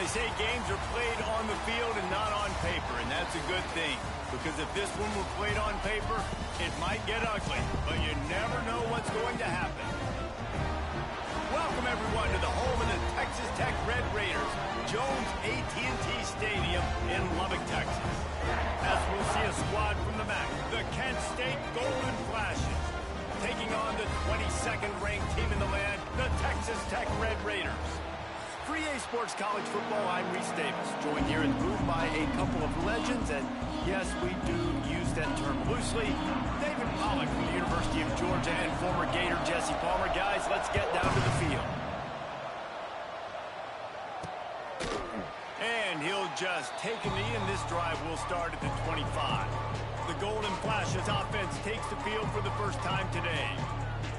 They say games are played on the field and not on paper, and that's a good thing. Because if this one were played on paper, it might get ugly, but you never know what's going to happen. Welcome, everyone, to the home of the Texas Tech Red Raiders, Jones AT&T Stadium in Lubbock, Texas. As we'll see a squad from the MAC, the Kent State Golden Flashes, taking on the 22nd ranked team in the land, the Texas Tech Red Raiders. For EA Sports College Football, I'm Reese Davis, joined here in the booth by a couple of legends, and yes, we do use that term loosely. David Pollack from the University of Georgia and former Gator Jesse Palmer. Guys, let's get down to the field. And he'll just take a knee, and this drive will start at the 25. The Golden Flashes offense takes the field for the first time today.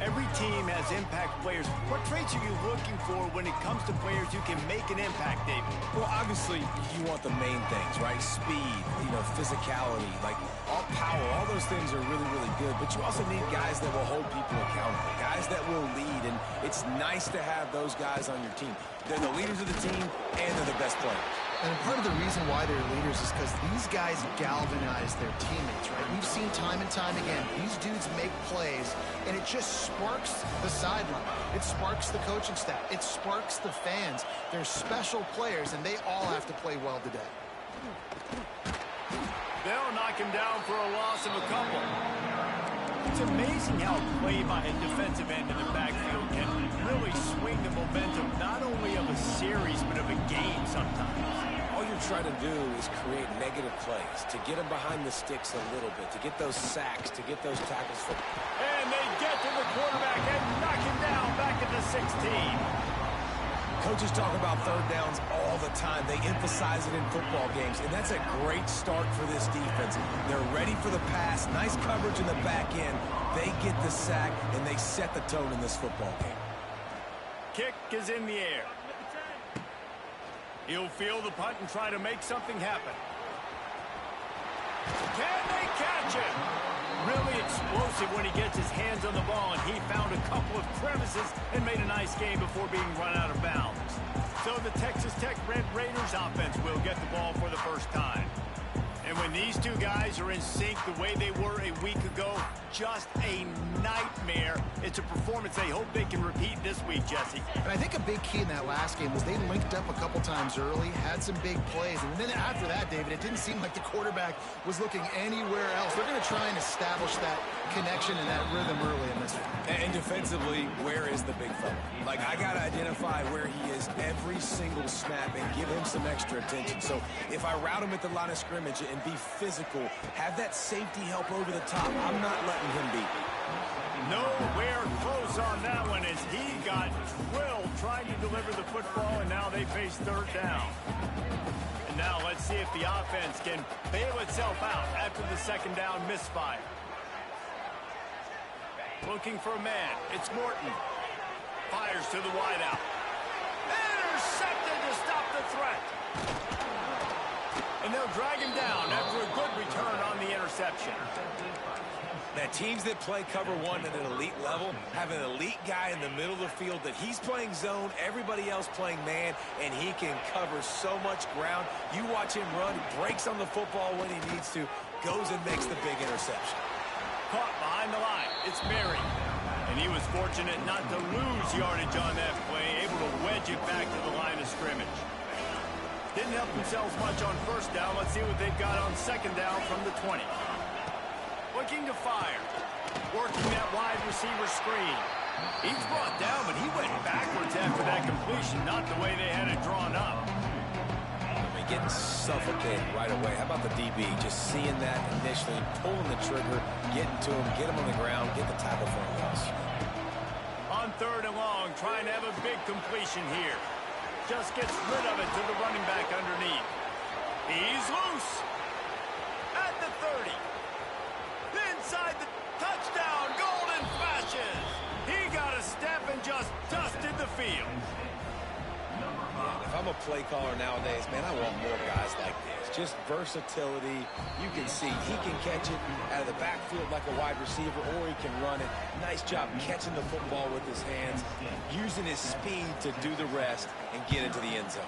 Every team has impact players. What traits are you looking for when it comes to players who can make an impact, David? Well, obviously, you want the main things, right? Speed, physicality, like all power, all those things are really, really good. But you also need guys that will hold people accountable, guys that will lead. And it's nice to have those guys on your team. They're the leaders of the team, and they're the best players. And part of the reason why they're leaders is because these guys galvanize their teammates, right? We've seen time and time again, these dudes make plays, and it just sparks the sideline. It sparks the coaching staff. It sparks the fans. They're special players, and they all have to play well today. They'll knock him down for a loss of a couple. It's amazing how play by a defensive end in the backfield can really swing the momentum not only of a series, but of a game sometimes. All you're trying to do is create negative plays, to get them behind the sticks a little bit, to get those sacks, to get those tackles. And they get to the quarterback and knock him down back at the 16. Coaches talk about third downs all the time. They emphasize it in football games, and that's a great start for this defense. They're ready for the pass, nice coverage in the back end. They get the sack, and they set the tone in this football game. Kick is in the air. He'll field the punt and try to make something happen. Can they catch him? Really explosive when he gets his hands on the ball, and he found a couple of crevices and made a nice game before being run out of bounds. So the Texas Tech Red Raiders offense will get the ball for the first time. And when these two guys are in sync the way they were a week ago, just a nightmare. It's a performance they hope they can repeat this week, Jesse. And I think a big key in that last game was they linked up a couple times early, had some big plays. And then after that, David, it didn't seem like the quarterback was looking anywhere else. They're going to try and establish that connection and that rhythm early in this one. And defensively, where is the big fella? Like, I got to identify where he is every single snap and give him some extra attention. So if I route him at the line of scrimmage and be physical, have that safety help over the top, I'm not letting him beat me. Nowhere close on that one as he got drilled trying to deliver the football, and now they face third down. And now let's see if the offense can bail itself out after the second down misfire. Looking for a man. It's Morton. Fires to the wideout. Intercepted to stop the threat. And they'll drag him down after a good return on the interception. Now, teams that play cover one at an elite level have an elite guy in the middle of the field that he's playing zone, everybody else playing man, and he can cover so much ground. You watch him run, breaks on the football when he needs to, goes and makes the big interception. Caught behind the line. It's Berry. And he was fortunate not to lose yardage on that play, able to wedge it back to the line of scrimmage. Didn't help themselves much on first down. Let's see what they've got on second down from the 20. Looking to fire. Working that wide receiver screen. He's brought down, but he went backwards after that completion, not the way they had it drawn up. Getting suffocated right away. How about the DB? Just seeing that initially, pulling the trigger, getting to him, get him on the ground, get the tackle for a loss. On third and long, trying to have a big completion here. Just gets rid of it to the running back underneath. He's loose. At the 30. Inside the touchdown, Golden Flashes. He got a step and just dusted the field. If I'm a play caller nowadays, man, I want more guys like this. Just versatility. You can see he can catch it out of the backfield like a wide receiver, or he can run it. Nice job catching the football with his hands, using his speed to do the rest and get into the end zone.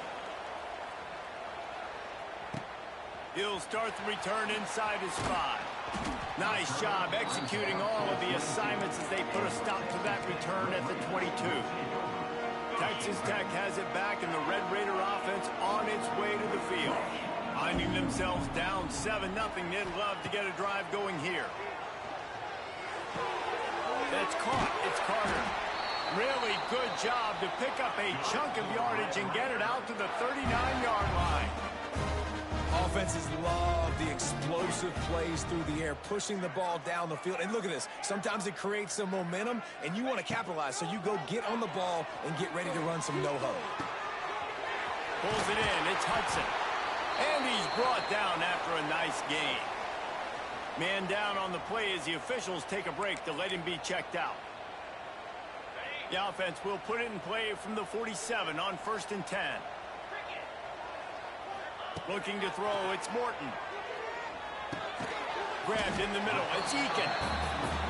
He'll start the return inside his 5. Nice job executing all of the assignments as they put a stop to that return at the 22. Texas Tech has it back, and the Red Raider offense on its way to the field. Finding themselves down 7-0, they'd love to get a drive going here. That's caught. It's Carter. Really good job to pick up a chunk of yardage and get it out to the 39-yard line. Offenses love the explosive plays through the air, pushing the ball down the field. And look at this. Sometimes it creates some momentum, and you want to capitalize. So you go get on the ball and get ready to run some no-ho. Pulls it in. It's Hudson. And he's brought down after a nice gain. Man down on the play as the officials take a break to let him be checked out. The offense will put it in play from the 47 on 1st and 10. Looking to throw, it's Morton. Grabbed in the middle, it's Eakin.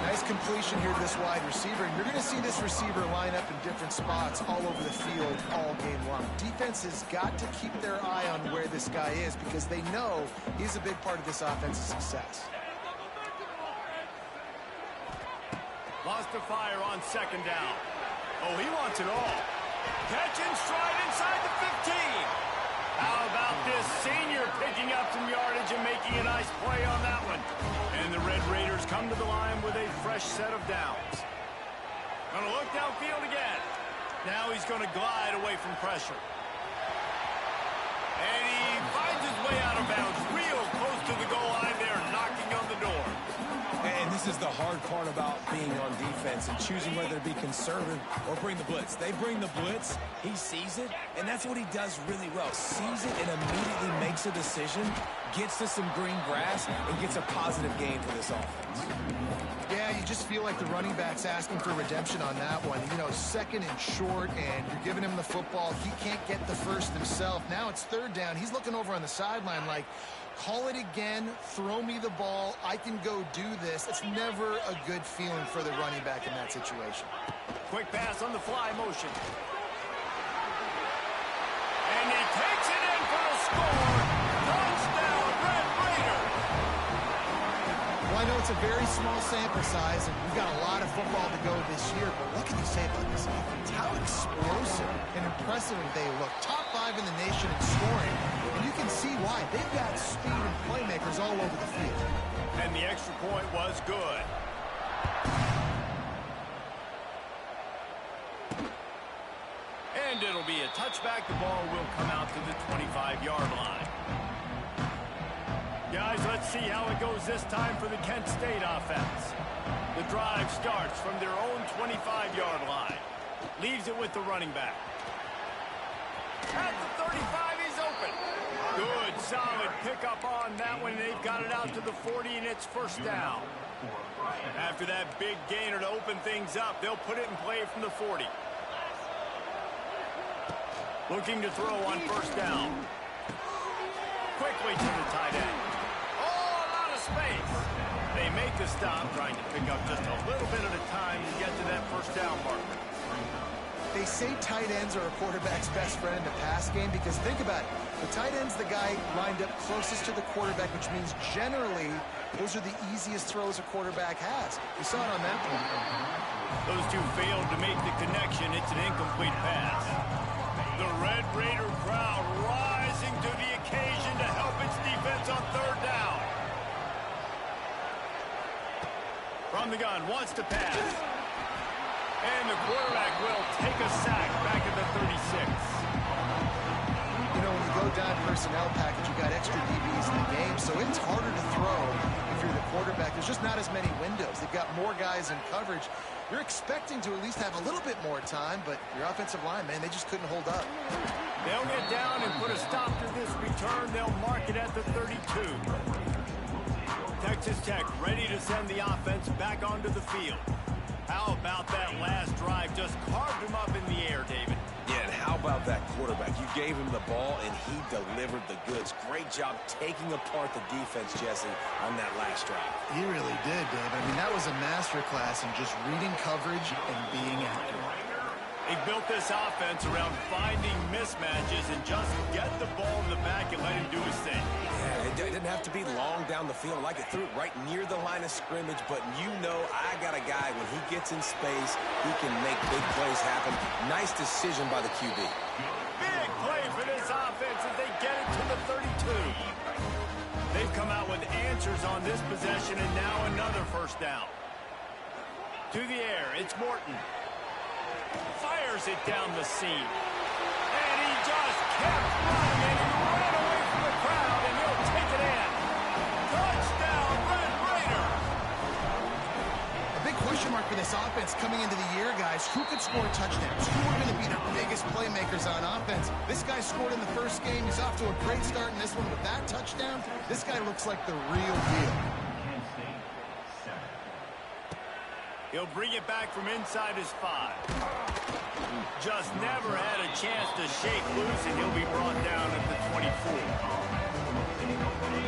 Nice completion here to this wide receiver. And you're going to see this receiver line up in different spots all over the field all game long. Defense has got to keep their eye on where this guy is because they know he's a big part of this offense's success. Lost a fire on 2nd down. Oh, he wants it all. Catch and stride inside the 15. How about this senior picking up some yardage and making a nice play on that one? And the Red Raiders come to the line with a fresh set of downs. Gonna look downfield again. Now he's gonna glide away from pressure. And he finds his way out of bounds real close to the goal line there, knocking on the door. And this is the hard part about being on defense and choosing whether to be conservative or bring the blitz. They bring the blitz, he sees it, and that's what he does really well. Sees it and immediately makes a decision, gets to some green grass, and gets a positive gain for this offense. Yeah, you just feel like the running back's asking for redemption on that one. You know, 2nd and short, and you're giving him the football. He can't get the first himself. Now it's 3rd down. He's looking over on the sideline like, call it again, throw me the ball, I can go do this. It's never a good feeling for the running back in that situation. Quick pass on the fly motion. And he takes it in for the score. Touchdown, Red Raider. Well, I know it's a very small sample size, and we've got a lot of football to go this year, but what can you say about this offense? How explosive and impressive they look. Top 5 in the nation in scoring, and you can see why. They've got speed and playmakers all over the field. And the extra point was good. And it'll be a touchback. The ball will come out to the 25-yard line. Guys, let's see how it goes this time for the Kent State offense. The drive starts from their own 25-yard line. Leaves it with the running back. At the 35, he's open. Good, solid pickup on that one. They've got it out to the 40, and it's 1st down. After that big gainer to open things up, they'll put it in play from the 40. Looking to throw on 1st down. Quickly to the tight end. Oh, a lot of space. They make the stop, trying to pick up just a little bit at a time to get to that 1st down marker. They say tight ends are a quarterback's best friend in the pass game because think about it. The tight end's the guy lined up closest to the quarterback, which means generally those are the easiest throws a quarterback has. We saw it on that play. Those two failed to make the connection. It's an incomplete pass. The Red Raider crowd rising to the occasion to help its defense on 3rd down. From the gun, wants to pass. And the quarterback will take a sack back at the 36. You know, when you go down personnel package, you got extra DBs in the game, so it's harder to throw if you're the quarterback. There's just not as many windows. They've got more guys in coverage. You're expecting to at least have a little bit more time, but your offensive line, man, they just couldn't hold up. They'll get down and put a stop to this return. They'll mark it at the 32. Texas Tech ready to send the offense back onto the field. How about that last drive? Just carved him up in the air, David. Yeah, and how about that quarterback? You gave him the ball, and he delivered the goods. Great job taking apart the defense, Jesse, on that last drive. He really did, David. I mean, that was a masterclass in just reading coverage and being accurate. A built this offense around finding mismatches and just get the ball in the back and let him do his thing. Yeah, it didn't have to be long down the field. Like it threw it right near the line of scrimmage, but you know I got a guy, when he gets in space, he can make big plays happen. Nice decision by the QB. Big play for this offense as they get it to the 32. They've come out with answers on this possession, and now another first down. To the air, it's Morton. Fires it down the seam. And he just kept running, and he ran away from the crowd, and he'll take it in. Touchdown, Red Raider! A big question mark for this offense coming into the year, guys. Who could score touchdowns? Who are going to be their biggest playmakers on offense? This guy scored in the first game. He's off to a great start in this one with that touchdown. This guy looks like the real deal. He'll bring it back from inside his 5. Just never had a chance to shake loose, and he'll be brought down at the 24.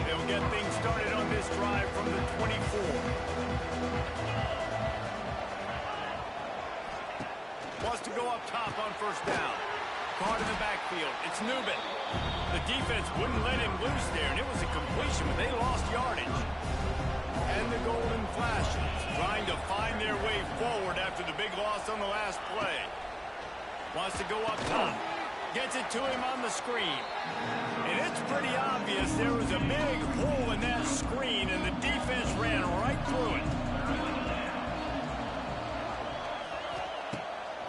They'll get things started on this drive from the 24. Wants to go up top on first down. Caught in the backfield. It's Newman. The defense wouldn't let him loose there, and it was a completion, but they lost yardage. And the Golden Flashes trying to find their way forward after the big loss on the last play. Wants to go up top. Gets it to him on the screen. And it's pretty obvious there was a big hole in that screen, and the defense ran right through it.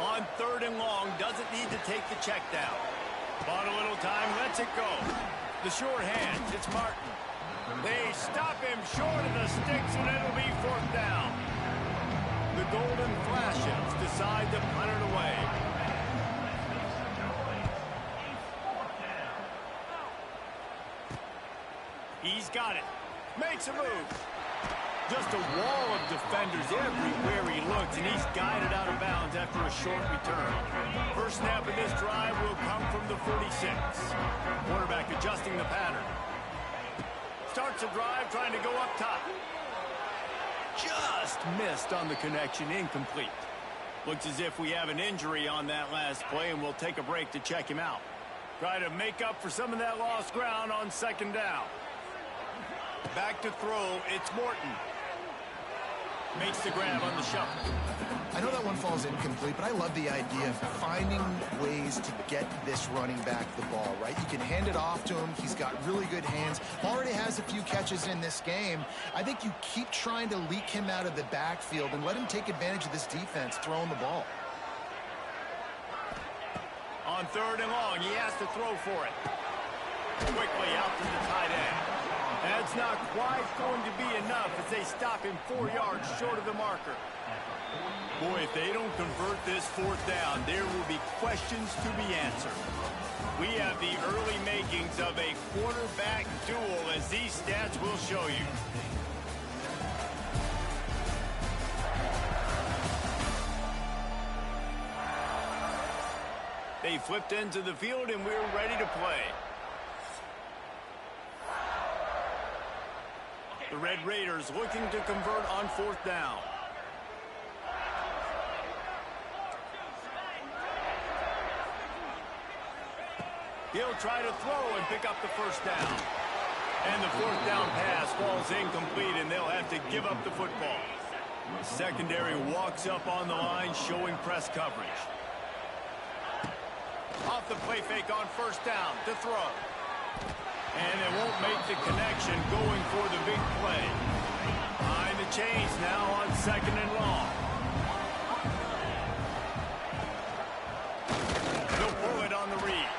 On 3rd and long, doesn't need to take the check down. Bought a little time, lets it go. The short hands, it's Martin. They stop him short of the sticks, and it'll be 4th down. The Golden Flashes decide to punt it away. He's got it. Makes a move. Just a wall of defenders everywhere he looks, and he's guided out of bounds after a short return. First snap of this drive will come from the 46. Quarterback adjusting the pattern. Starts a drive trying to go up top. Just missed on the connection, incomplete. Looks as if we have an injury on that last play, and we'll take a break to check him out. Try to make up for some of that lost ground on 2nd down. Back to throw, it's Morton. Makes the grab on the shuffle. I know that one falls incomplete, but I love the idea of finding ways to get this running back the ball, right? You can hand it off to him. He's got really good hands. Already has a few catches in this game. I think you keep trying to leak him out of the backfield and let him take advantage of this defense throwing the ball. On 3rd and long, he has to throw for it. Quickly out to the tight end. That's not quite going to be enough as they stop him 4 yards short of the marker. Boy, if they don't convert this 4th down, there will be questions to be answered. We have the early makings of a quarterback duel, as these stats will show you. They flipped into the field, and we're ready to play. The Red Raiders looking to convert on 4th down. He'll try to throw and pick up the first down. And the 4th down pass falls incomplete, and they'll have to give up the football. The secondary walks up on the line, showing press coverage. Off the play fake on 1st down to throw. And it won't make the connection, going for the big play. Behind the chains now on 2nd and long. They'll pull it on the read.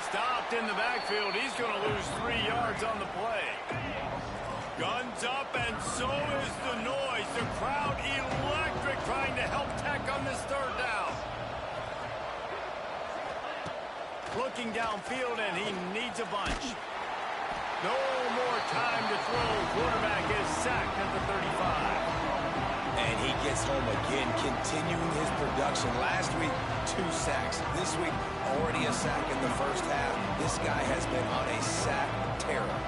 Stopped in the backfield. He's going to lose 3 yards on the play. Guns up, and so is the noise. The crowd electric, trying to help Tech on this 3rd down. Looking downfield, and he needs a bunch. No more time to throw. Quarterback is sacked at the 35. And he gets home again, continuing his production. Last week, 2 sacks. This week, already a sack in the first half. This guy has been on a sack terror.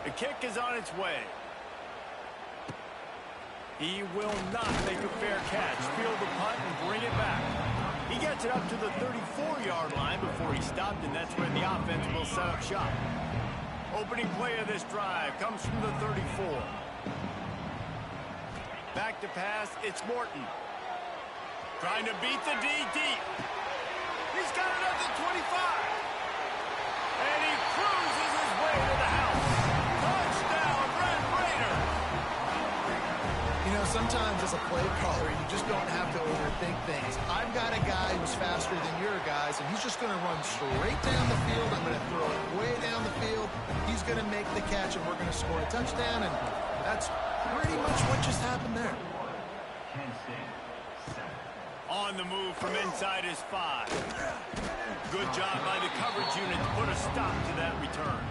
The kick is on its way. He will not make a fair catch. Field the punt and bring it back. gets it up to the 34-yard line before he stopped, and that's where the offense will set up shop. Opening play of this drive comes from the 34. Back to pass, it's Morton. Trying to beat the D deep. He's got it up to 25. And he cruises his way to the house. Touchdown, Red Raider. You know, sometimes as a play caller, you just don't have to overthink things. I've got a guy who's faster than your guys, and he's just going to run straight down the field. I'm going to throw it way down the field. He's going to make the catch, and we're going to score a touchdown, and that's pretty much what just happened there. On the move from inside his 5. Good job by the coverage unit to put a stop to that return.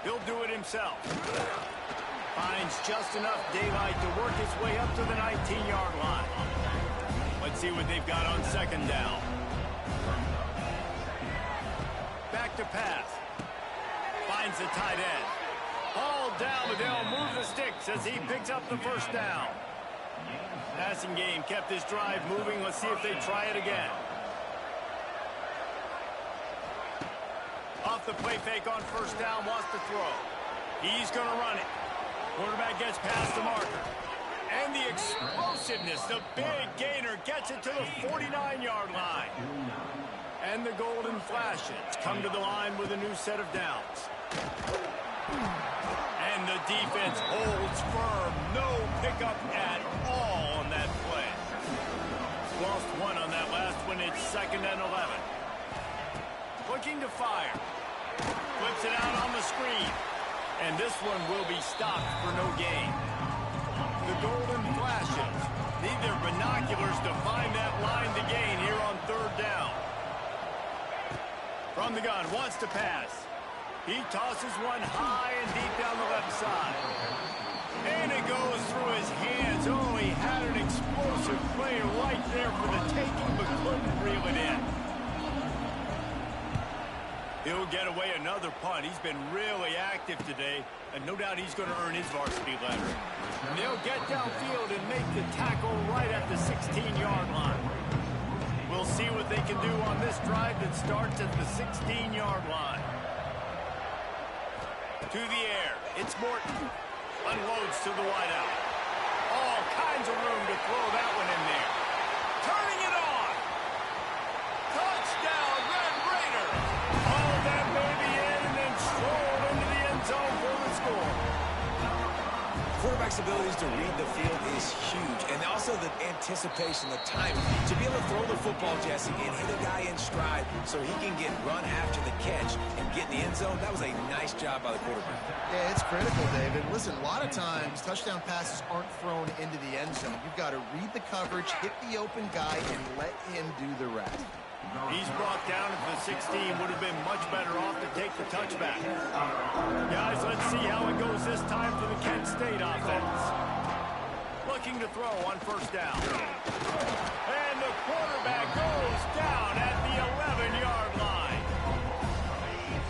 He'll do it himself. Finds just enough daylight to work his way up to the 19-yard line. Let's see what they've got on second down. Back to pass. Finds the tight end. Ball down, but they'll move the sticks as he picks up the first down. Passing game kept this drive moving. Let's see if they try it again. Off the play fake on first down, wants to throw. He's going to run it. Quarterback gets past the marker. And the explosiveness, the big gainer gets it to the 49-yard line. And the golden flashes come to the line with a new set of downs. And the defense holds firm. No pickup at all on that play. Lost one on that last one. It's 2nd and 11. Looking to fire. Flips it out on the screen. And this one will be stopped for no gain. The golden flashes need their binoculars to find that line to gain here on 3rd down. From the gun, wants to pass. He tosses one high and deep down the left side. And it goes through his hands. Oh, he had an explosive play right there for the taking, but couldn't reel it in. He'll get away another punt. He's been really active today, and no doubt he's going to earn his varsity letter. And they'll get downfield and make the tackle right at the 16-yard line. We'll see what they can do on this drive that starts at the 16-yard line. To the air, it's Morton. Unloads to the wideout. All kinds of room to throw that one in there. Turning it on. Touchdown, Red Raider. All that baby in and then strolled into the end zone for the score. Quarterback's abilities to read the field is huge, and also the anticipation, the timing. To be able to throw the football, Jesse, and hit a guy in stride so he can get run after the catch and get in the end zone, that was a nice job by the quarterback. Yeah, it's critical, David. Listen, a lot of times touchdown passes aren't thrown into the end zone. You've got to read the coverage, hit the open guy, and let him do the rest. He's brought down at the 16. Would have been much better off to take the touchback. Guys, let's see how it goes this time for the Kent State offense. Looking to throw on first down. And the quarterback goes down at the 11-yard line.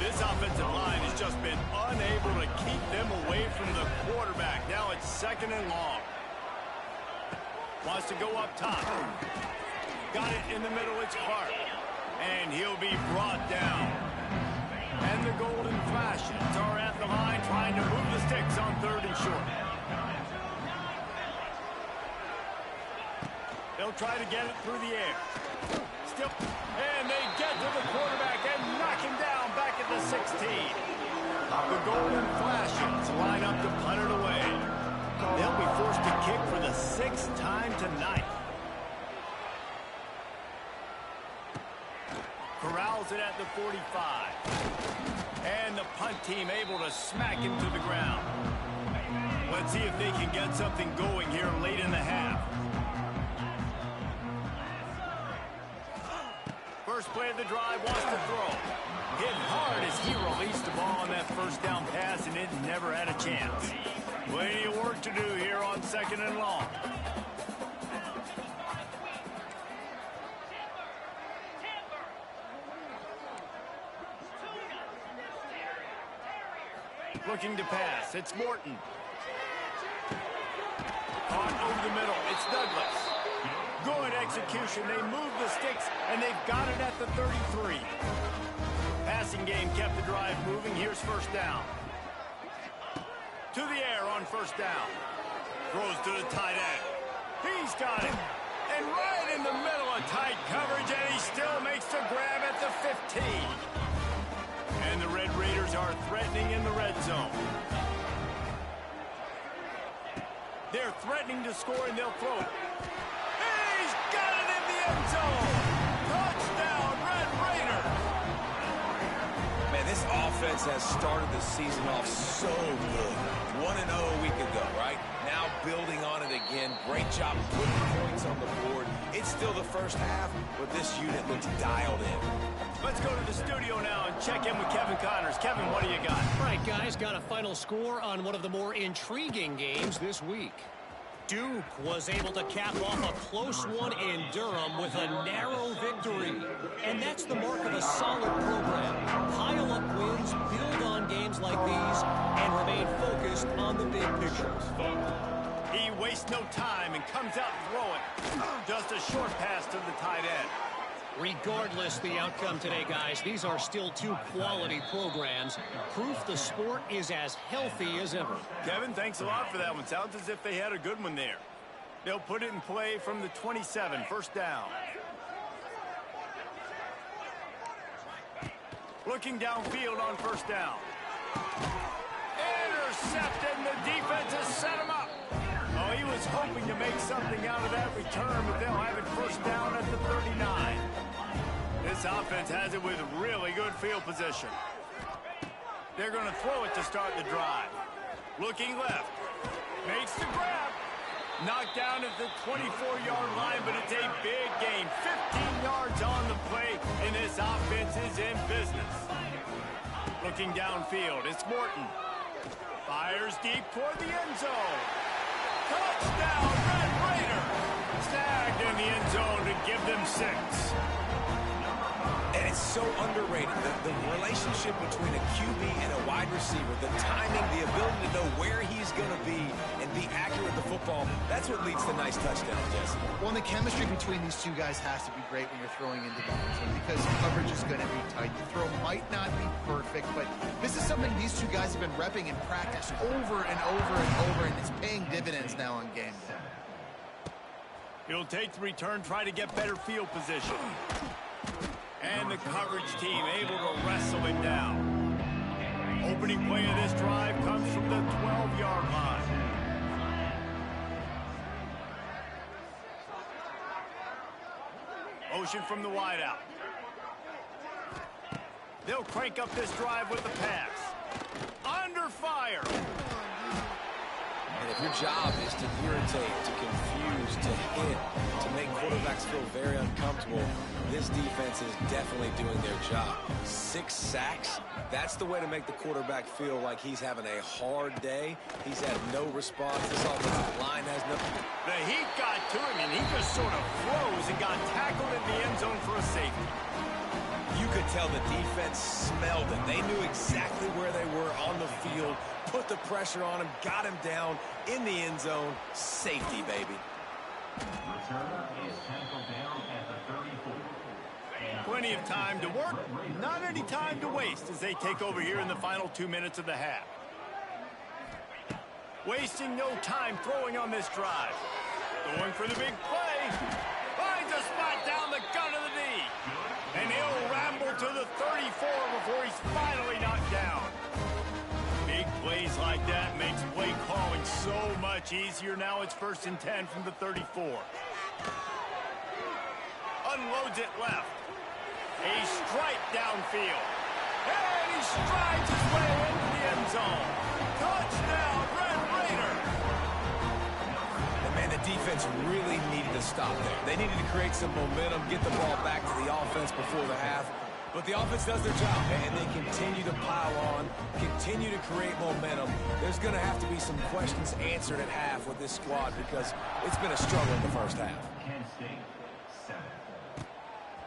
This offensive line has just been unable to keep them away from the quarterback. Now it's 2nd and long. Wants to go up top. Got it in the middle, it's Clark. And he'll be brought down. And the golden flashes are at the line trying to move the sticks on 3rd and short. They'll try to get it through the air. Still, and they get to the quarterback and knock him down back at the 16. The golden flashes line up to punt it away. They'll be forced to kick for the 6th time tonight. Corrals it at the 45. And the punt team able to smack him to the ground. Let's see if they can get something going here late in the half. First play of the drive, wants to throw. Hit hard as he released the ball on that first down pass, and it never had a chance. Plenty of work to do here on 2nd and long. Looking to pass. It's Morton. Caught over the middle. It's Douglas. Good execution. They move the sticks, and they've got it at the 33. Passing game kept the drive moving. Here's first down. To the air on first down. Throws to the tight end. He's got it. And right in the middle of tight coverage, and he still makes the grab at the 15. And the Red Raiders are threatening in the red zone. They're threatening to score, and they'll throw it. He's got it in the end zone. Touchdown, Red Raiders. Man, this offense has started the season off so good. 1-0 a week ago, right? Now building on it again. Great job putting points on the board. It's still the first half, but this unit looks dialed in. Let's go to the studio now and check in with Kevin Connors. Kevin, what do you got? All right, guys, got a final score on one of the more intriguing games this week. Duke was able to cap off a close one in Durham with a narrow victory. And that's the mark of a solid program. Pile up wins, build on games like these, and remain focused on the big picture. He wastes no time and comes out throwing. Just a short pass to the tight end. Regardless the outcome today, guys, these are still two quality programs. Proof the sport is as healthy as ever. Kevin, thanks a lot for that one. Sounds as if they had a good one there. They'll put it in play from the 27, first down. Looking downfield on first down. Intercepted, and the defense has set him up. Oh, he was hoping to make something out of that return, but they'll have it first down at the 39. This offense has it with really good field position. They're going to throw it to start the drive. Looking left. Makes the grab. Knocked down at the 24-yard line, but it's a big gain. 15 yards on the play, and this offense is in business. Looking downfield, it's Morton. Fires deep toward the end zone. Touchdown, Red Raiders! Snagged in the end zone to give them 6. And it's so underrated. The relationship between a QB and a wide receiver, the timing, the ability to know where he's going to be and be accurate with the football, that's what leads to nice touchdowns, Jesse. Well, the chemistry between these two guys has to be great when you're throwing into the end zone because coverage is going to be tight. The throw might not be perfect, but this is something these two guys have been repping in practice over and over and over, and it's paying dividends now on game day. He'll take the return, try to get better field position. And the coverage team able to wrestle him down. Opening play of this drive comes from the 12-yard line. Motion from the wideout. They'll crank up this drive with the pass. Under fire. And if your job is to irritate, to confuse, to hit, to make quarterbacks feel very uncomfortable, this defense is definitely doing their job. 6 sacks, that's the way to make the quarterback feel like he's having a hard day. He's had no response. This offensive line has no... The heat got to him, and he just sort of froze and got tackled in the end zone for a safety. You could tell the defense smelled it. They knew exactly where they were on the field, put the pressure on him, got him down in the end zone. Safety, baby. Plenty of time to work, not any time to waste as they take over here in the final 2 minutes of the half. Wasting no time throwing on this drive. Going for the big play. Finds a spot down the gun of the knee. And he'll ramble to the 34 before he's finally knocked down. Big plays like that makes play calling so much easier. Now it's 1st and 10 from the 34. Unloads it left. A strike downfield. And he strides his way into the end zone. Touchdown, Red Raiders! And man, the defense really needed to stop there. They needed to create some momentum, get the ball back to the offense before the half. But the offense does their job, and they continue to pile on, continue to create momentum. There's going to have to be some questions answered at half with this squad because it's been a struggle in the first half.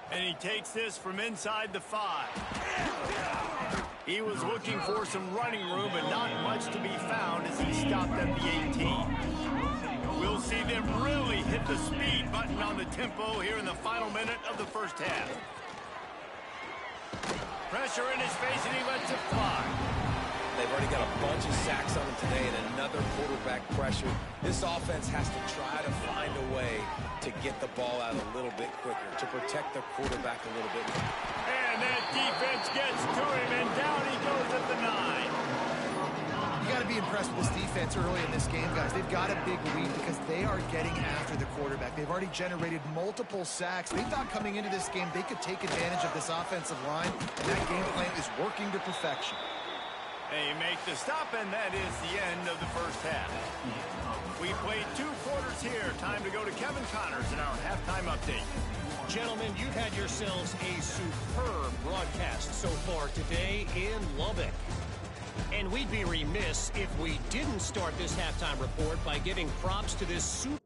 And he takes this from inside the 5. He was looking for some running room, but not much to be found as he stopped at the 18. We'll see them really hit the speed button on the tempo here in the final minute of the first half. Pressure in his face, and he lets it fly. They've already got a bunch of sacks on him today and another quarterback pressure. This offense has to try to find a way to get the ball out a little bit quicker, to protect the quarterback a little bit more. And that defense gets to him, and down he goes at the 9. You got to be impressed with this defense early in this game, guys. They've got a big lead because they are getting after the quarterback. They've already generated multiple sacks. They thought coming into this game they could take advantage of this offensive line, and that game plan is working to perfection. They make the stop, and that is the end of the first half. We played 2 quarters here. Time to go to Kevin Connors in our halftime update. Gentlemen, you've had yourselves a superb broadcast so far today in Lubbock. And we'd be remiss if we didn't start this halftime report by giving props to this super...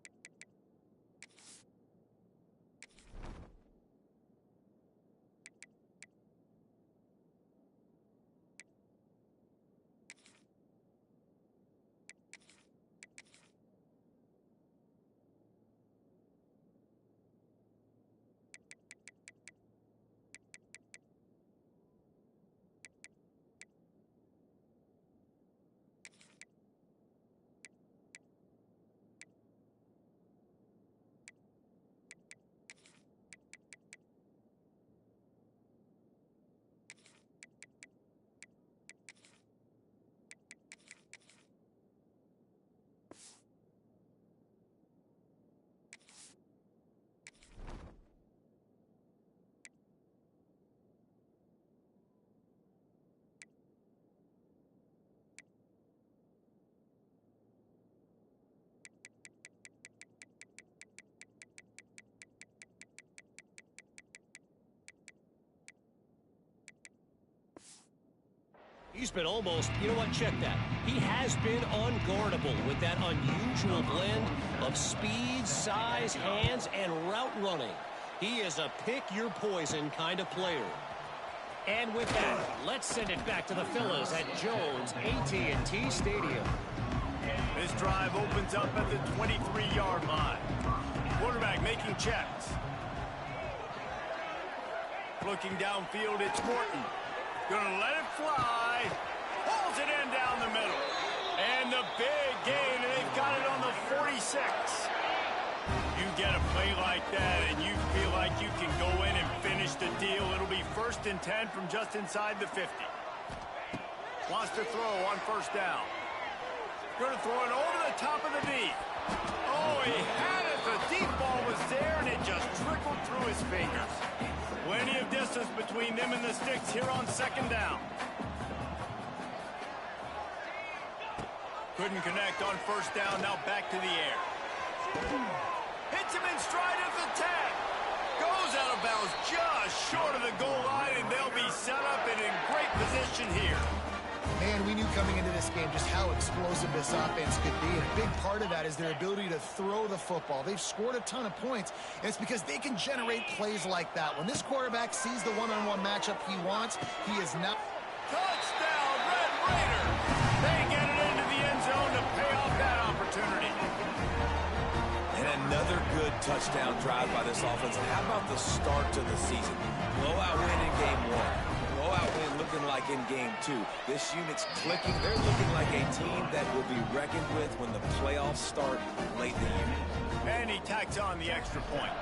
He's been almost, you know what, check that. He has been unguardable with that unusual blend of speed, size, hands, and route running. He is a pick-your-poison kind of player. And with that, let's send it back to the fellas at Jones AT&T Stadium. This drive opens up at the 23-yard line. Quarterback making checks. Looking downfield, it's Morton. Gonna let it fly. Pulls it in down the middle. And the big gain, and they've got it on the 46. You get a play like that, and you feel like you can go in and finish the deal. It'll be 1st and 10 from just inside the 50. Wants to throw on 1st down. Gonna throw it over the top of the deep. Oh, he had it. The deep ball was there, and it just trickled through his fingers. Plenty of distance between them and the sticks here on 2nd down. Couldn't connect on 1st down. Now back to the air. Hits him in stride at the 10. Goes out of bounds just short of the goal line, and they'll be set up and in great position here. Man, we knew coming into this game just how explosive this offense could be, and a big part of that is their ability to throw the football. They've scored a ton of points, and it's because they can generate plays like that. When this quarterback sees the one-on-one matchup he wants, he is not... Touchdown, Red Raider! They get it into the end zone to pay off that opportunity. And another good touchdown drive by this offense. And how about the start to the season? Blowout win in game 1. Blowout win looking like in game 2. This unit's clicking. They're looking like a team that will be reckoned with when the playoffs start late in the year. And he tacks on the extra point.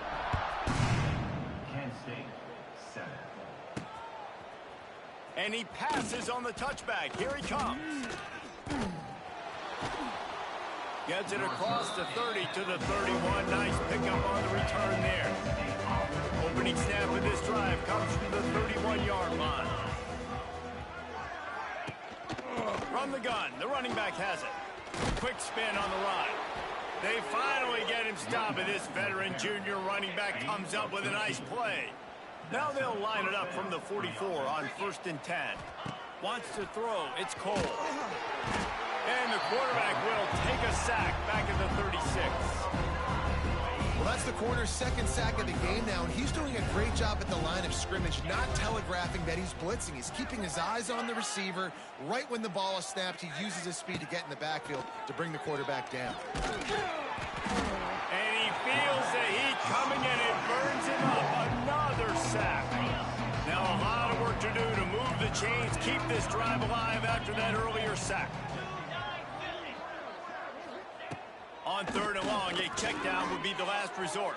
Kansas State, 7. And he passes on the touchback. Here he comes. Gets it across the 30 to the 31. Nice pickup on the return there. Opening snap of this drive comes from the 31-yard line. From the gun, the running back has it. Quick spin on the ride. They finally get him stopped, and this veteran junior running back comes up with a nice play. Now they'll line it up from the 44 on 1st and 10. Wants to throw. It's Cole. And the quarterback will take a sack back at the 36. Well, That's the corner's second sack of the game now, and he's doing a great job at the line of scrimmage, not telegraphing that he's blitzing. He's keeping his eyes on the receiver. Right when the ball is snapped, he uses his speed to get in the backfield to bring the quarterback down. And he feels the heat coming, and it burns him up. Another sack. Now a lot of work to do to move the chains, keep this drive alive after that earlier sack. On third and long, a check down would be the last resort.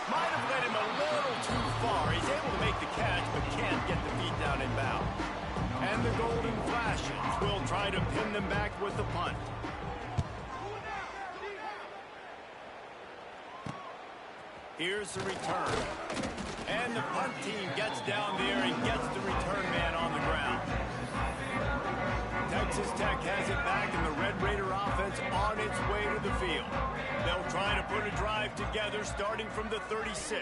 Might have led him a little too far. He's able to make the catch, but can't get the feet down in bounds. And the golden flashes will try to pin them back with the punt. Here's the return. And the punt team gets down there and gets the return man on the ground. Texas Tech has it back, and the Red Raider offense on its way to the field. They'll try to put a drive together starting from the 36.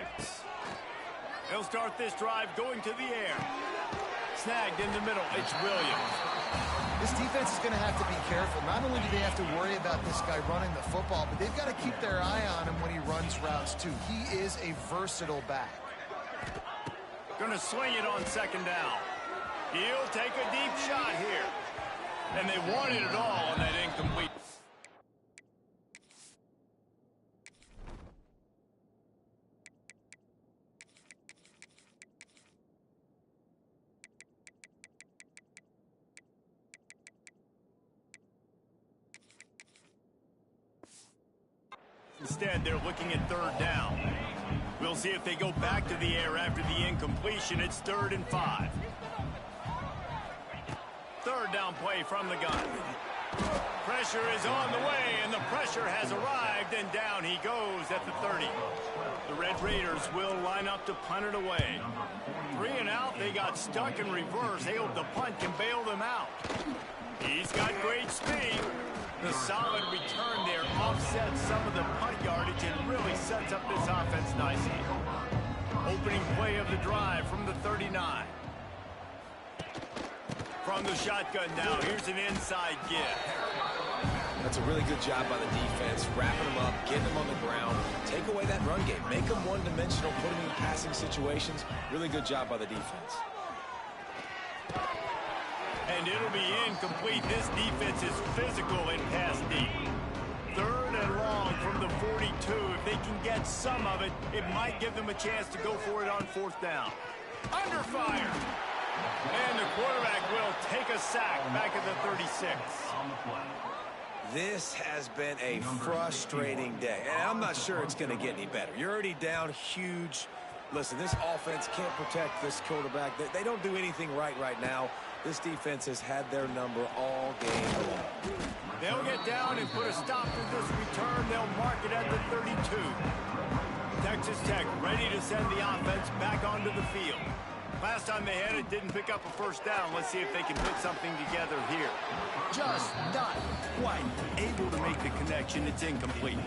They'll start this drive going to the air. Snagged in the middle. It's Williams. This defense is going to have to be careful. Not only do they have to worry about this guy running the football, but they've got to keep their eye on him when he runs routes, too. He is a versatile back. Going to swing it on second down. He'll take a deep shot here. And they wanted it all on that incomplete. Instead, they're looking at third down. We'll see if they go back to the air after the incompletion. It's 3rd and 5. Third down play from the gun. Pressure is on the way, and the pressure has arrived, and down he goes at the 30. The Red Raiders will line up to punt it away. 3 and out, they got stuck in reverse. They hope the punt can bail them out. He's got great speed. The solid return there offsets some of the punt yardage and really sets up this offense nicely. Opening play of the drive from the 39. From the shotgun now, here's an inside give. That's a really good job by the defense, wrapping them up, getting them on the ground, take away that run game, make them one-dimensional, put them in passing situations. Really good job by the defense. And it'll be incomplete. This defense is physical and pass deep. 3rd and long from the 42. If they can get some of it, it might give them a chance to go for it on 4th down. Under fire. And the quarterback will take a sack back at the 36. This has been a frustrating day, and I'm not sure it's going to get any better. You're already down huge. Listen, this offense can't protect this quarterback. They don't do anything right now. This defense has had their number all game long. They'll get down and put a stop to this return. They'll mark it at the 32. Texas Tech ready to send the offense back onto the field. Last time they had it, didn't pick up a first down. Let's see if they can put something together here. Just not quite able to make the connection. It's incomplete.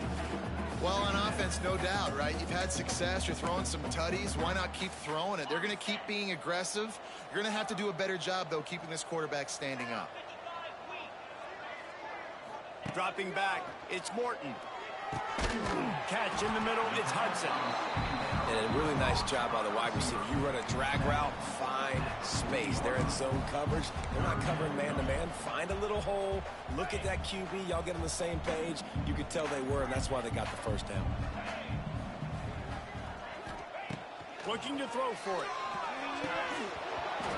Well, on offense, no doubt, right? You've had success. You're throwing some tutties. Why not keep throwing it? They're going to keep being aggressive. You're going to have to do a better job, though, keeping this quarterback standing up. Dropping back, it's Morton. Catch in the middle, it's Hudson. And a really nice job by the wide receiver. You run a drag route, find space. They're in zone coverage. They're not covering man-to-man. Find a little hole. Look at that QB. Y'all get on the same page. You could tell they were, and that's why they got the first down. Looking to throw for it.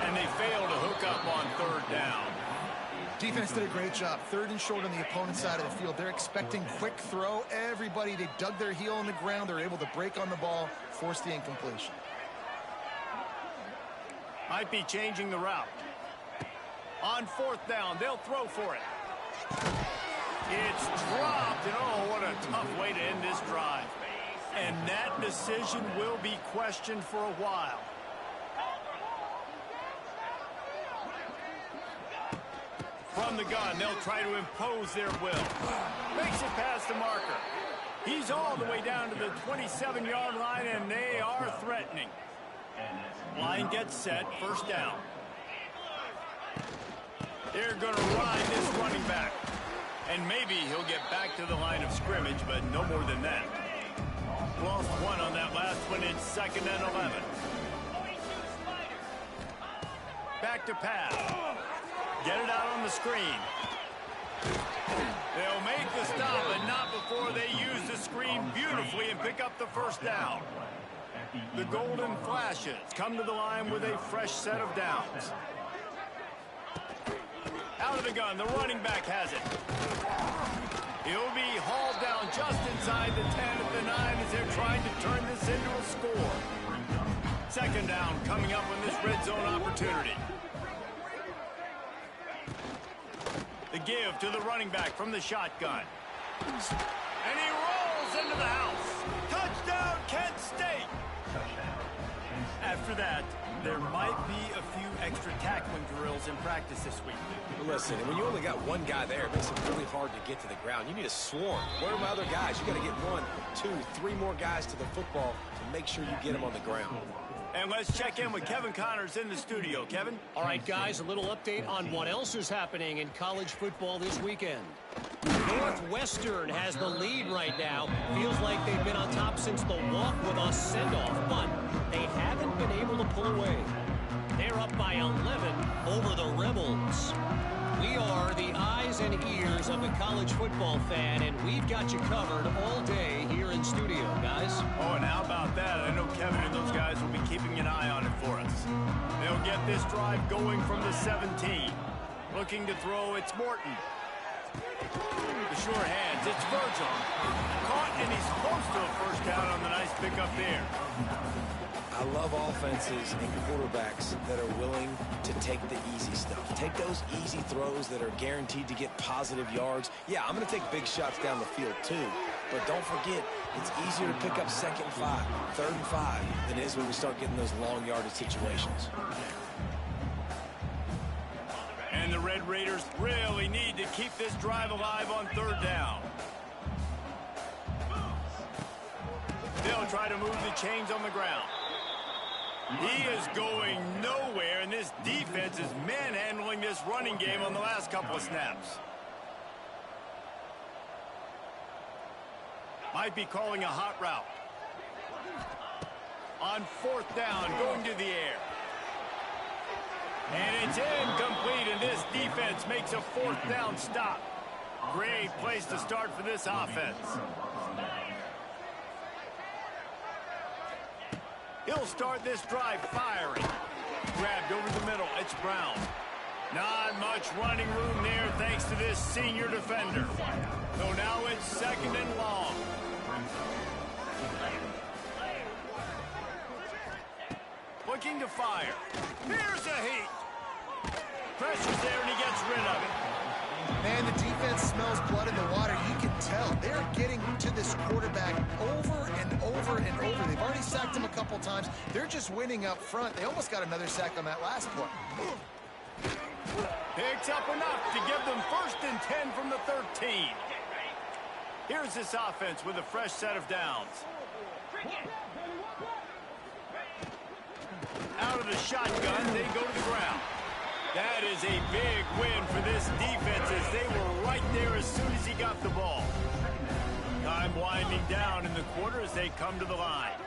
And they fail to hook up on 3rd down. Defense did a great job. 3rd and short on the opponent's side of the field. They're expecting quick throw. Everybody, they dug their heel in the ground. They're able to break on the ball, force the incompletion. Might be changing the route. On 4th down, they'll throw for it. It's dropped, and oh, what a tough way to end this drive. And that decision will be questioned for a while. From the gun, they'll try to impose their will. Makes it past the marker. He's all the way down to the 27-yard line, and they are threatening. Line gets set, 1st down. They're going to ride this running back. And maybe he'll get back to the line of scrimmage, but no more than that. Lost one on that last one. It's 2nd and 11. Back to pass. Get it out on the screen. They'll make the stop, but not before they use the screen beautifully and pick up the first down. The Golden Flashes come to the line with a fresh set of downs. Out of the gun, the running back has it. He'll be hauled down just inside the 10 at the 9 as they're trying to turn this into a score. 2nd down coming up on this red zone opportunity. The give to the running back from the shotgun. And he rolls into the house. Touchdown, Kent State! After that, there might be a few extra tackling drills in practice this week. Listen, when you only got one guy there, it makes it really hard to get to the ground. You need a swarm. Where are my other guys? You got to get 1, 2, 3 more guys to the football to make sure you get them on the ground. And let's check in with Kevin Connors in the studio. Kevin? All right, guys, a little update on what else is happening in college football this weekend. Northwestern has the lead right now. Feels like they've been on top since the walk with a send-off, but they haven't been able to pull away. They're up by 11 over the Rebels. We are the eyes and ears of the college football fan, and we've got you covered all day here in studio, guys. Oh, and how about that? I know Kevin and those guys will be keeping an eye on it for us. They'll get this drive going from the 17. Looking to throw, it's Morton. The sure hands, it's Virgil. Caught, and he's close to a first down on the nice pickup there. I love offenses and quarterbacks that are willing to take the easy stuff. Take those easy throws that are guaranteed to get positive yards. Yeah, I'm going to take big shots down the field too, but don't forget, it's easier to pick up 2nd and 5, 3rd and 5 than it is when we start getting those long yardage situations. And the Red Raiders really need to keep this drive alive on 3rd down. They'll try to move the chains on the ground. He is going nowhere, and this defense is manhandling this running game on the last couple of snaps. Might be calling a hot route. On 4th down, going to the air. And it's incomplete, and this defense makes a 4th down stop. Great place to start for this offense. He'll start this drive firing. Grabbed over the middle. It's Brown. Not much running room there thanks to this senior defender. So now it's 2nd and long. Looking to fire. Here's a heat. Pressure's there, and he gets rid of it. Man, the defense smells blood in the water. You can tell. They're getting to this quarterback over and over and over. They've already sacked him a couple times. They're just winning up front. They almost got another sack on that last play. Picks up enough to give them 1st and 10 from the 13. Here's this offense with a fresh set of downs. Out of the shotgun, they go to the ground. That is a big win for this defense as they were right there as soon as he got the ball. Time winding down in the quarter as they come to the line.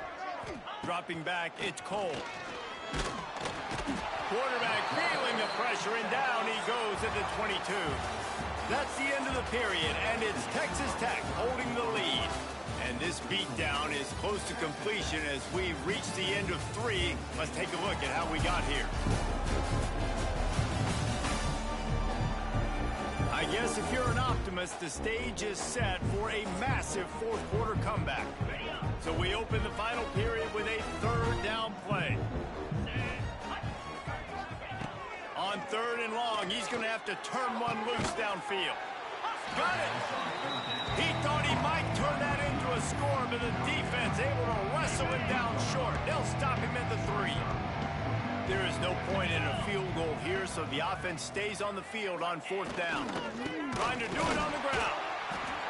Dropping back, it's Cole. Quarterback feeling the pressure, and down he goes at the 22. That's the end of the period, and it's Texas Tech holding the lead. And this beatdown is close to completion as we reach the end of 3. Let's take a look at how we got here. I guess if you're an optimist, the stage is set for a massive 4th quarter comeback. So we open the final period with a 3rd down play. On 3rd and long, he's going to have to turn one loose downfield. Got it! He thought he might turn that into a score, but the defense able to wrestle him down short. They'll stop him at the 3. There is no point in a field goal here, so the offense stays on the field on 4th down. Trying to do it on the ground.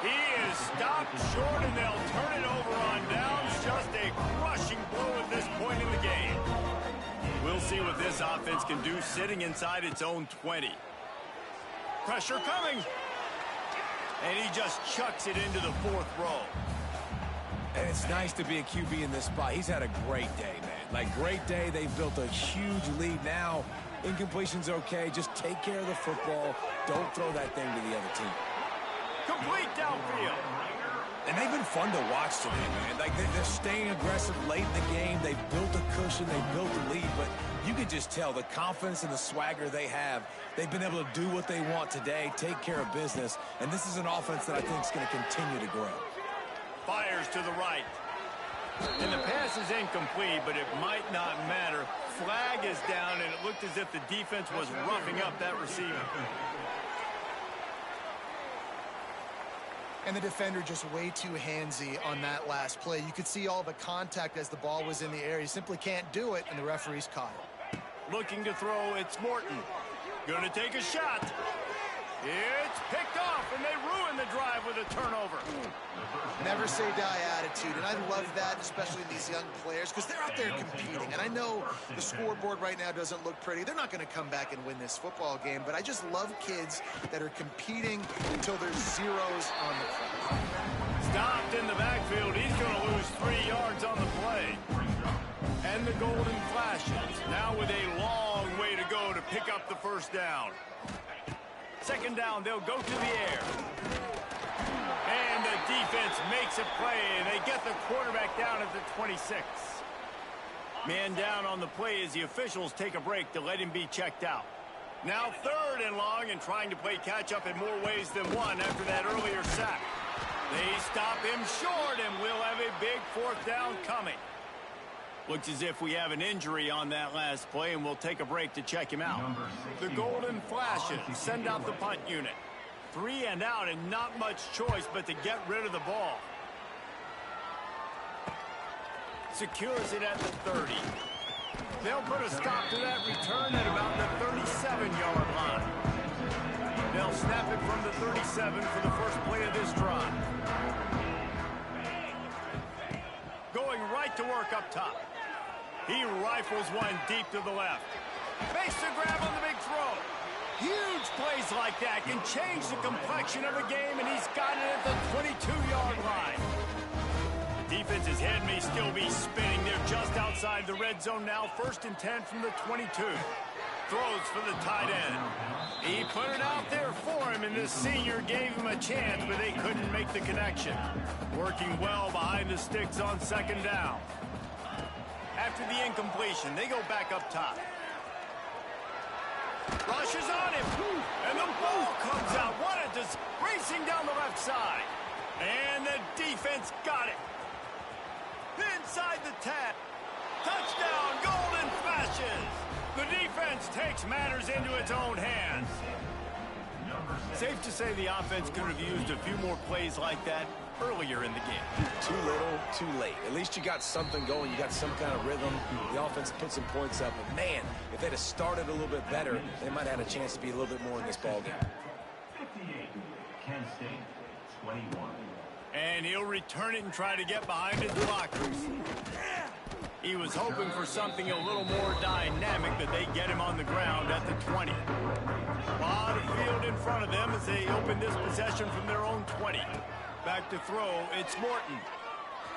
He is stopped short, and they'll turn it over on downs. Just a crushing blow at this point in the game. We'll see what this offense can do sitting inside its own 20. Pressure coming. And he just chucks it into the 4th row. And it's nice to be a QB in this spot. He's had a great day, man. Like, great day. They've built a huge lead. Now, incompletion's okay. Just take care of the football. Don't throw that thing to the other team. Complete downfield. And they've been fun to watch today, man. Like, they're staying aggressive late in the game. They've built a cushion. They've built a lead. But you can just tell the confidence and the swagger they have. They've been able to do what they want today, take care of business. And this is an offense that I think is going to continue to grow. Fires to the right. And the pass is incomplete, but it might not matter. Flag is down, and it looked as if the defense was roughing up that receiver. And the defender just way too handsy on that last play. You could see all the contact as the ball was in the air. He simply can't do it, and the referee's caught it. Looking to throw, it's Morton. Gonna take a shot. It's picked off, and they ruin the drive with a turnover. Never say die attitude, and I love that, especially in these young players, because they're out there competing. And I know the scoreboard right now doesn't look pretty. They're not going to come back and win this football game, but I just love kids that are competing until there's zeros on the clock. Stopped in the backfield. He's going to lose 3 yards on the play. And the golden flashes. Now with a long way to go to pick up the first down. Second down, they'll go to the air. And the defense makes a play, and they get the quarterback down at the 26. Man down on the play as the officials take a break to let him be checked out. Now 3rd and long, and trying to play catch-up in more ways than one after that earlier sack. They stop him short, and we'll have a big 4th down coming. Looks as if we have an injury on that last play, and we'll take a break to check him out. The golden flashes send out the punt unit. 3 and out, and not much choice but to get rid of the ball. Secures it at the 30. They'll put a stop to that return at about the 37-yard line. They'll snap it from the 37 for the first play of this drive. Going right to work up top. He rifles one deep to the left. Makes the grab on the big throw. Huge plays like that can change the complexion of a game, and he's got it at the 22-yard line. The defense's head may still be spinning. They're just outside the red zone now. 1st and 10 from the 22. Throws for the tight end. He put it out there for him, and the senior gave him a chance, but they couldn't make the connection. Working well behind the sticks on 2nd down. After the incompletion, they go back up top. Rushes on him, and the ball comes out. What a racing down the left side. And the defense got it. Inside the 10. Touchdown, golden flashes. The defense takes matters into its own hands. Safe to say the offense could have used a few more plays like that earlier in the game. Too little, too late. At least you got something going. You got some kind of rhythm. The offense put some points up. But, man, if they'd have started a little bit better, they might have had a chance to be a little bit more in this ballgame. 58, Kent State, 21. And he'll return it and try to get behind his blockers. He was hoping for something a little more dynamic, but they get him on the ground at the 20. A lot of field in front of them as they open this possession from their own 20. Back to throw, it's Morton.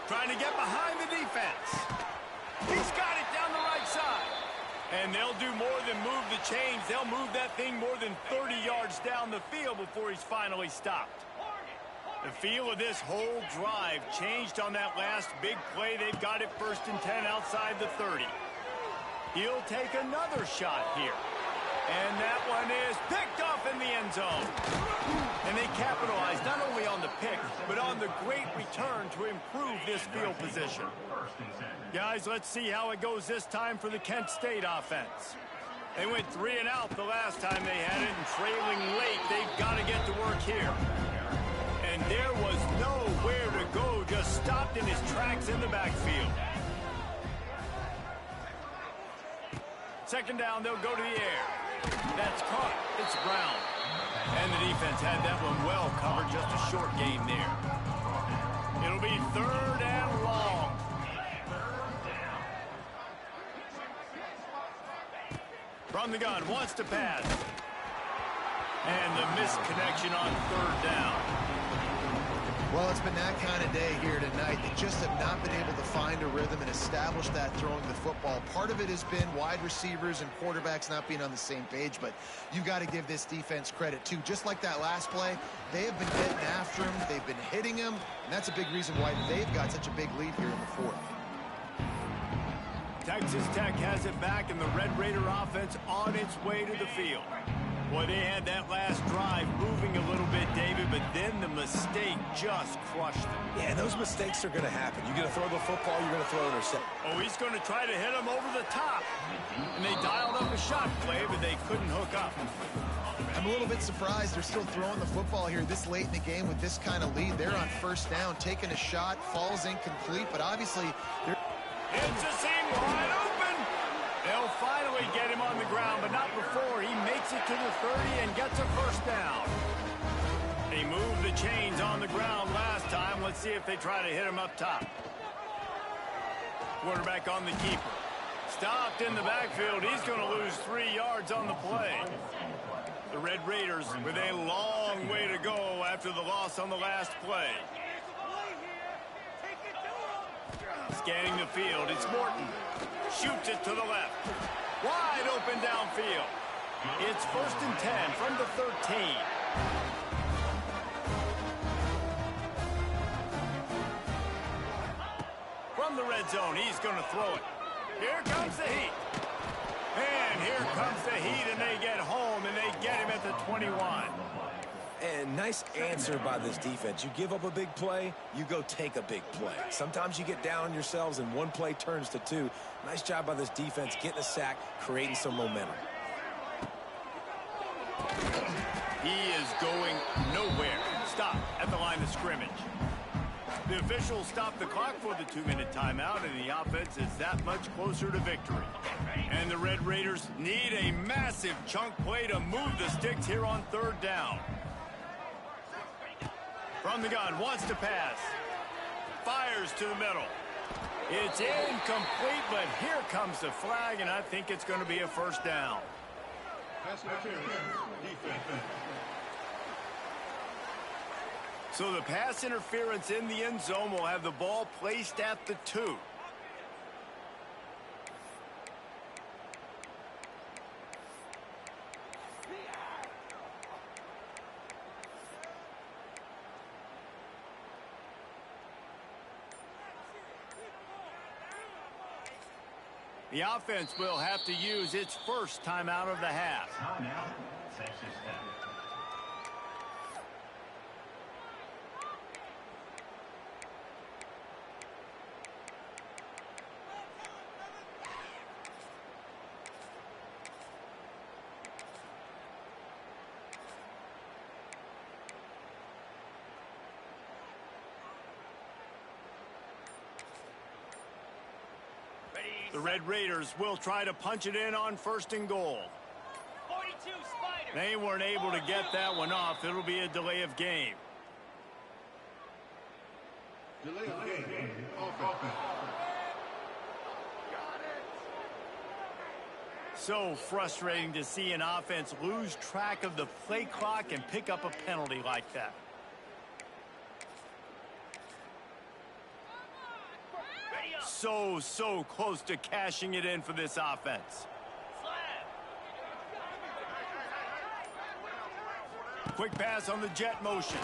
Trying to get behind the defense. He's got it down the right side. And they'll do more than move the chains. They'll move that thing more than 30 yards down the field before he's finally stopped. The feel of this whole drive changed on that last big play. They've got it 1st and 10 outside the 30. He'll take another shot here. And that one is picked off in the end zone. And they capitalize not only on the pick, but on the great return to improve this field position. Guys, let's see how it goes this time for the Kent State offense. They went 3 and out the last time they had it, and trailing late, they've got to get to work here. And there was nowhere to go, just stopped in his tracks in the backfield. 2nd down, they'll go to the air. That's caught. It's Brown. And the defense had that one well covered, just a short gain there. It'll be 3rd and long. From the gun, wants to pass. And the missed connection on 3rd down. Well, Well, it's been that kind of day here tonight. They just have not been able to find a rhythm and establish that throwing the football. Part of it has been wide receivers and quarterbacks not being on the same page, but you've got to give this defense credit, too. Just like that last play, they have been getting after him. They've been hitting him, and that's a big reason why they've got such a big lead here in the fourth. Texas Tech has it back, and the Red Raider offense on its way to the field. Boy, they had that last drive moving a little bit, David, but then the mistake just crushed them. Yeah, those mistakes are going to happen. You're going to throw the football, you're going to throw an interception. Oh, he's going to try to hit him over the top. And they dialed up a shot play, but they couldn't hook up. I'm a little bit surprised they're still throwing the football here this late in the game with this kind of lead. They're on first down, taking a shot, falls incomplete, but obviously they're... It's a seam wide open. They'll finally get him on the ground, but not before he makes it to the 30 and gets a first down. They moved the chains on the ground last time. Let's see if they try to hit him up top. Quarterback on the keeper. Stopped in the backfield. He's going to lose 3 yards on the play. The Red Raiders with a long way to go after the loss on the last play. Scanning the field, it's Morton. Shoots it to the left. Wide open downfield. It's 1st and 10 from the 13. From the red zone, he's going to throw it. Here comes the heat. And here comes the heat, and they get home, and they get him at the 21. And nice answer by this defense. You give up a big play, you go take a big play. Sometimes you get down on yourselves and one play turns to 2. Nice job by this defense getting a sack, creating some momentum. He is going nowhere. Stop at the line of scrimmage. The officials stop the clock for the 2-minute timeout, and the offense is that much closer to victory. And the Red Raiders need a massive chunk play to move the sticks here on 3rd down. From the gun, wants to pass. Fires to the middle. It's incomplete, but here comes the flag, and I think it's going to be a first down. So the pass interference in the end zone will have the ball placed at the 2. The offense will have to use its first timeout of the half. Timeout, Texas Tech. The Red Raiders will try to punch it in on 1st and goal. 42 Spider. They weren't able to get that one off. It'll be a delay of game. Delay of game. So frustrating to see an offense lose track of the play clock and pick up a penalty like that. So close to cashing it in for this offense. Quick pass on the jet motion.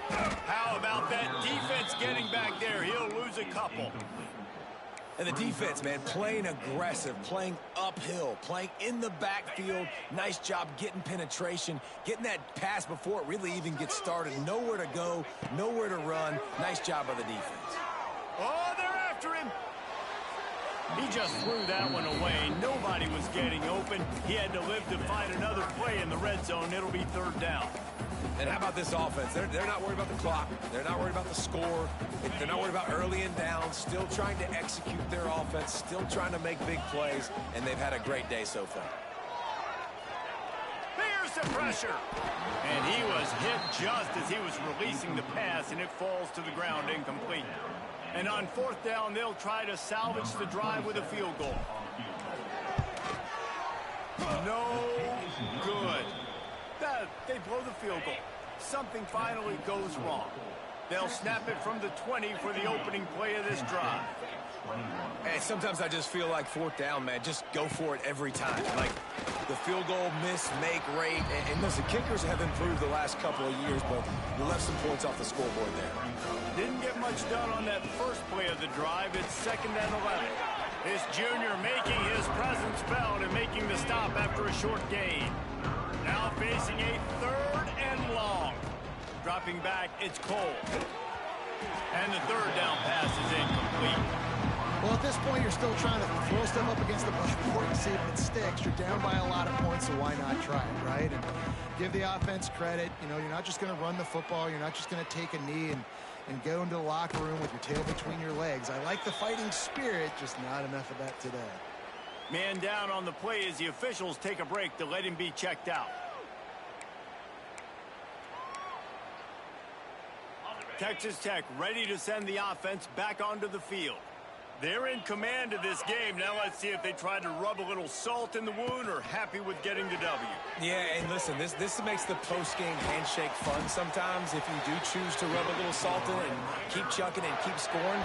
How about that defense getting back there? He'll lose a couple. And the defense, man, playing aggressive, playing uphill, playing in the backfield. Nice job getting penetration, getting that pass before it really even gets started. Nowhere to go, nowhere to run. Nice job by the defense. Oh, they're after him. He just threw that one away. Nobody was getting open. He had to live to find another play in the red zone. It'll be 3rd down. And how about this offense? They're not worried about the clock. They're not worried about the score. They're not worried about early and down. Still trying to execute their offense. Still trying to make big plays. And they've had a great day so far. Here's the pressure. And he was hit just as he was releasing the pass, and it falls to the ground incomplete. And on 4th down, they'll try to salvage the drive with a field goal. No good. They blow the field goal. Something finally goes wrong. They'll snap it from the 20 for the opening play of this drive. And sometimes I just feel like fourth down, man. Just go for it every time. Like the field goal miss-make rate. And listen, kickers have improved the last couple of years, but you left some points off the scoreboard there. Didn't get much done on that first play of the drive. It's 2nd and 11. This junior making his presence felt and making the stop after a short gain. Now facing a 3rd and long. Dropping back, it's Cole. And the 3rd down pass is incomplete. Well, at this point, you're still trying to throw stuff up against the bush before you see if it sticks. You're down by a lot of points, so why not try it, right? And give the offense credit. You know, you're not just going to run the football. You're not just going to take a knee and go into the locker room with your tail between your legs. I like the fighting spirit, just not enough of that today. Man down on the play as the officials take a break to let him be checked out. Texas Tech ready to send the offense back onto the field. They're in command of this game. Now let's see if they try to rub a little salt in the wound or happy with getting the W. Yeah, and listen, this makes the post-game handshake fun sometimes. If you do choose to rub a little salt in and keep chucking and keep scoring,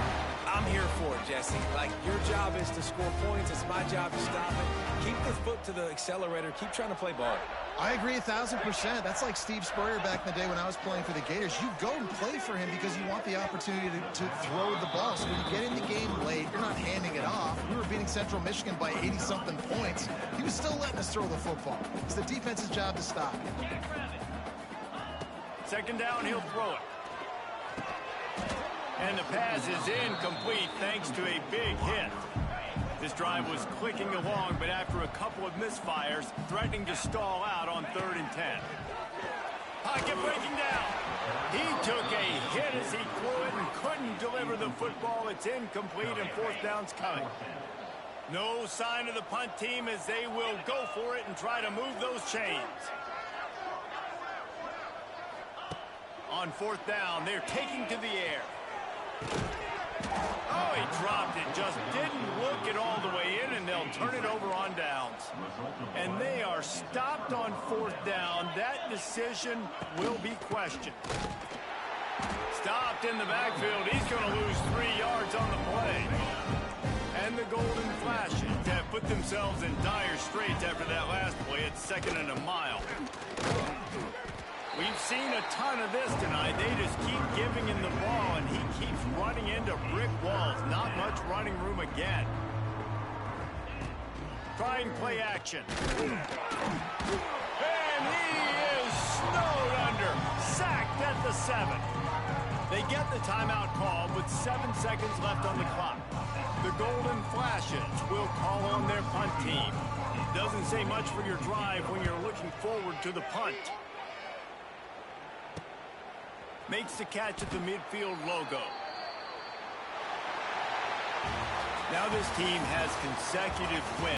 I'm here for it, Jesse. Like, your job is to score points. It's my job to stop it. Keep the foot to the accelerator. Keep trying to play ball. I agree 1,000%. That's like Steve Spurrier back in the day when I was playing for the Gators. You go and play for him because you want the opportunity to throw the ball. So when you get in the game late, you're not handing it off. We were beating Central Michigan by 80-something points. He was still letting us throw the football. It's the defense's job to stop. 2nd down, he'll throw it. And the pass is incomplete thanks to a big hit. This drive was clicking along, but after a couple of misfires, threatening to stall out on 3rd and 10. Pocket breaking down. He took a hit as he threw it and couldn't deliver the football. It's incomplete and 4th down's coming. No sign of the punt team as they will go for it and try to move those chains. On 4th down, they're taking to the air. Oh, he dropped it. Just didn't look it all the way in, and they'll turn it over on downs. And they are stopped on 4th down. That decision will be questioned. Stopped in the backfield. He's going to lose 3 yards on the play. And the Golden Flashes have put themselves in dire straits after that last play. It's 2nd and a mile. We've seen a ton of this tonight. They just keep giving him the ball, and he keeps running into brick walls. Not much running room again. Trying play action. And he is snowed under. Sacked at the 7. They get the timeout called with 7 seconds left on the clock. The Golden Flashes will call on their punt team. Doesn't say much for your drive when you're looking forward to the punt. Makes the catch at the midfield logo. Now this team has consecutive wins.